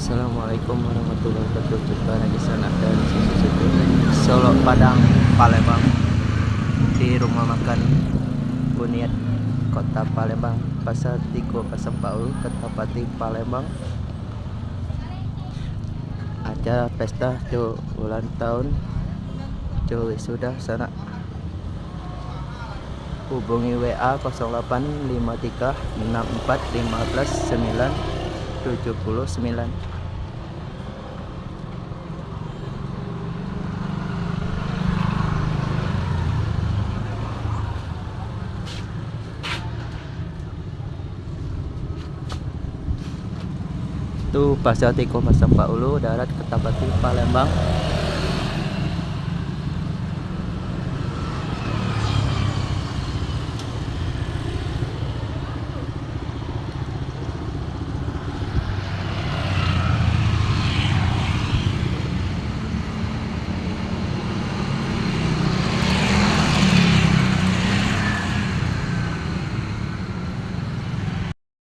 Assalamualaikum warahmatullahi wabarakatuh. Jumpa lagi sana dan susu Solo Padang Palembang di rumah makan Buniat Kota Palembang, Pasar Tigo Pasar Paul Kertapati Palembang. Ada pesta tuh ulang tahun tuh sudah sana. Hubungi WA 0853 64 15 9 79. Itu Pasar Tiko Pasar Paulu, darat Kertapati Palembang.